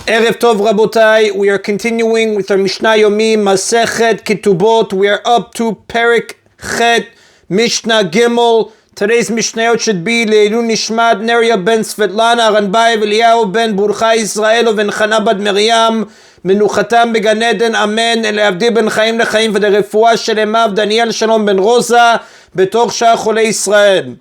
Erev Tov Rabotai, we are continuing with our Mishna Yomi, Masechet Ketubot. We are up to Perek Chet, Mishnah Gimel. Today's Mishnayot should be Leilu Nishmat, Neria ben Svetlana, Ranbai, Eliyahu ben Burcha Israel, ben Chana bad Miriam, Menuchatam began Eden, Amen, Eliavdi ben Chaim lechaim, v'derefua shelemav, Daniel Shalom ben Rosa, betoch shah Cholei Israel.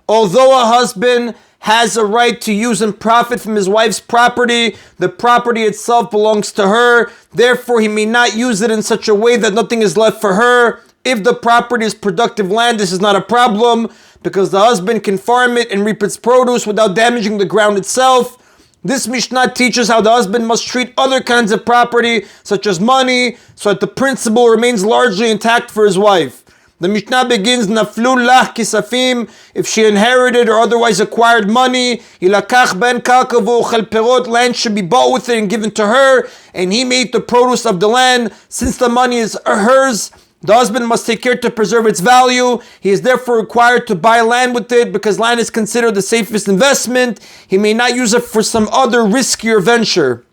Although a husband has a right to use and profit from his wife's property, the property itself belongs to her. Therefore, he may not use it in such a way that nothing is left for her. If the property is productive land, this is not a problem because the husband can farm it and reap its produce without damaging the ground itself. This Mishnah teaches how the husband must treat other kinds of property, such as money, so that the principle remains largely intact for his wife. The Mishnah begins, Naflu lah kisafim, if she inherited or otherwise acquired money, ilakach ben kalkavu chel perot, land should be bought with it and given to her, and he made the produce of the land. Since the money is hers, the husband must take care to preserve its value. He is therefore required to buy land with it because land is considered the safest investment. He may not use it for some other riskier venture.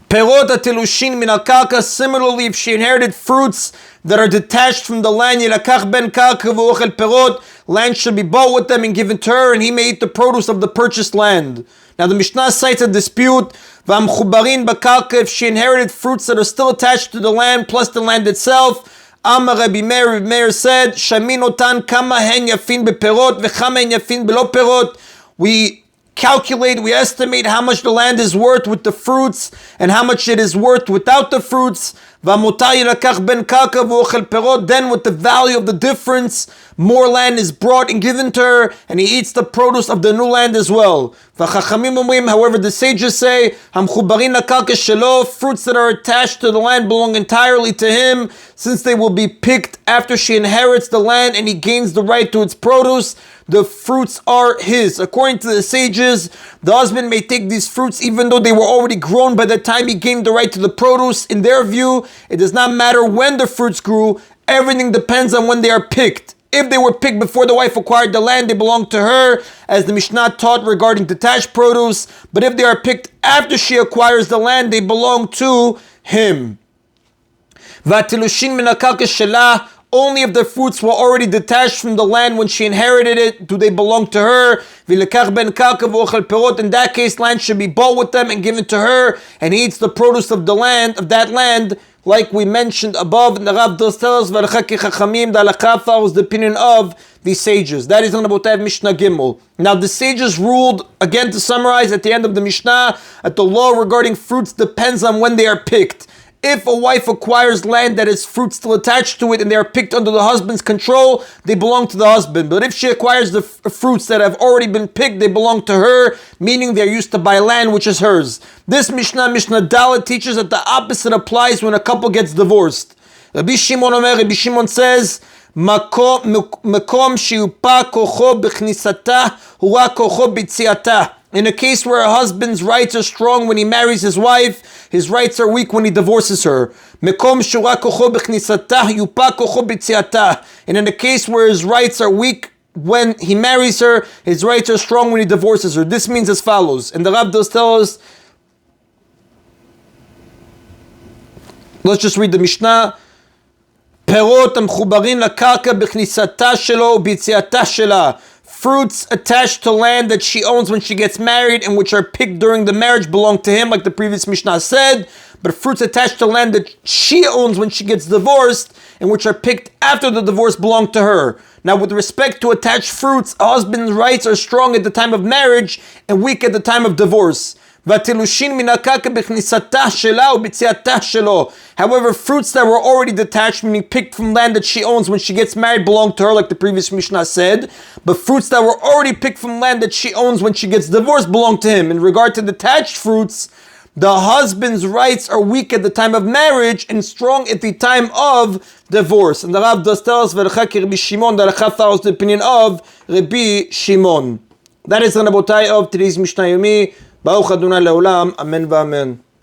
Perot atelushin min al-kalka. Similarly, if she inherited fruits that are detached from the land, yilakach ben kalka v'ochel perot, land should be bought with them and given to her, and he may eat the produce of the purchased land. Now the Mishnah cites a dispute. V'amchubarin b'kalka, if she inherited fruits that are still attached to the land plus the land itself. Amar Rabbi Meir said, Shamin otan kama hen yafin beperot v'chama hen yafin belo perot. We estimate how much the land is worth with the fruits and how much it is worth without the fruits. Then with the value of the difference, more land is brought and given to her, and he eats the produce of the new land as well. However, the sages say, fruits that are attached to the land belong entirely to him, since they will be picked after she inherits the land and he gains the right to its produce. The fruits are his. According to the sages, the husband may take these fruits even though they were already grown by the time he gained the right to the produce. In their view, it does not matter when the fruits grew. Everything depends on when they are picked. If they were picked before the wife acquired the land, they belong to her, as the Mishnah taught regarding detached produce. But if they are picked after she acquires the land, they belong to him. Vatilushin min al-kalka shelah. Only if the fruits were already detached from the land when she inherited it do they belong to her. In that case, land should be bought with them and given to her, and he eats the produce of that land, like we mentioned above. And the Rav tells us, the halakha follows the opinion of the sages. That is on the Mishnah Gimel. Now the sages ruled, again to summarize at the end of the Mishnah, that the law regarding fruits depends on when they are picked. If a wife acquires land that has fruit still attached to it and they are picked under the husband's control, they belong to the husband. But if she acquires the fruits that have already been picked, they belong to her, meaning they're used to buy land which is hers. This Mishnah Dalet, teaches that the opposite applies when a couple gets divorced. Rabbi Shimon says, Makom shiupa kocho b'chnisatah huwa kocho b'tziatah. In a case where a husband's rights are strong when he marries his wife, his rights are weak when he divorces her. And in a case where his rights are weak when he marries her, his rights are strong when he divorces her. This means as follows. And the Rav does tell us, let's just read the Mishnah. Perot המחוברים לקרקע בכניסתה שלו וביציאתה שלה. Fruits attached to land that she owns when she gets married and which are picked during the marriage belong to him, like the previous Mishnah said. But fruits attached to land that she owns when she gets divorced and which are picked after the divorce belong to her. Now, with respect to attached fruits, a husband's rights are strong at the time of marriage and weak at the time of divorce. However, fruits that were already detached, meaning picked from land that she owns when she gets married, belong to her, like the previous Mishnah said. But fruits that were already picked from land that she owns when she gets divorced belong to him. In regard to detached fruits, the husband's rights are weak at the time of marriage and strong at the time of divorce. And the Rav does tell us, Rabbi Shimon, the halakha follows the opinion of Rabbi Shimon. That is the Rabotai of today's Mishna Yomi. Baruch Adonai Leolam. Amen v'amen.